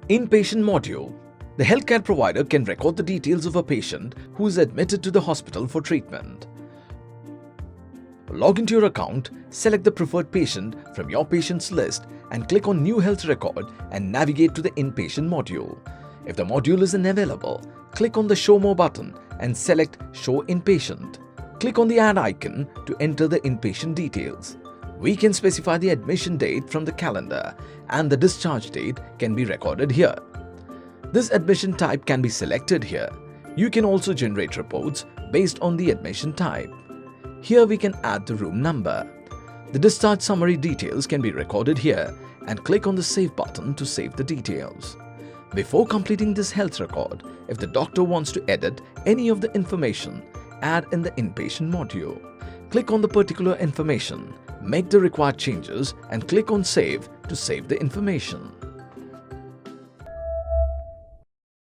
Inpatient module. The healthcare provider can record the details of a patient who is admitted to the hospital for treatment. Log into your account, select the preferred patient from your patients list and click on New Health Record and navigate to the Inpatient module. If the module isn't available, click on the Show More button and select Show Inpatient. Click on the Add icon to enter the inpatient details. We can specify the admission date from the calendar and the discharge date can be recorded here. This admission type can be selected here. You can also generate reports based on the admission type. Here we can add the room number. The discharge summary details can be recorded here and click on the Save button to save the details. Before completing this health record, if the doctor wants to edit any of the information, add in the Inpatient module. Click on the particular information, make the required changes and click on Save to save the information.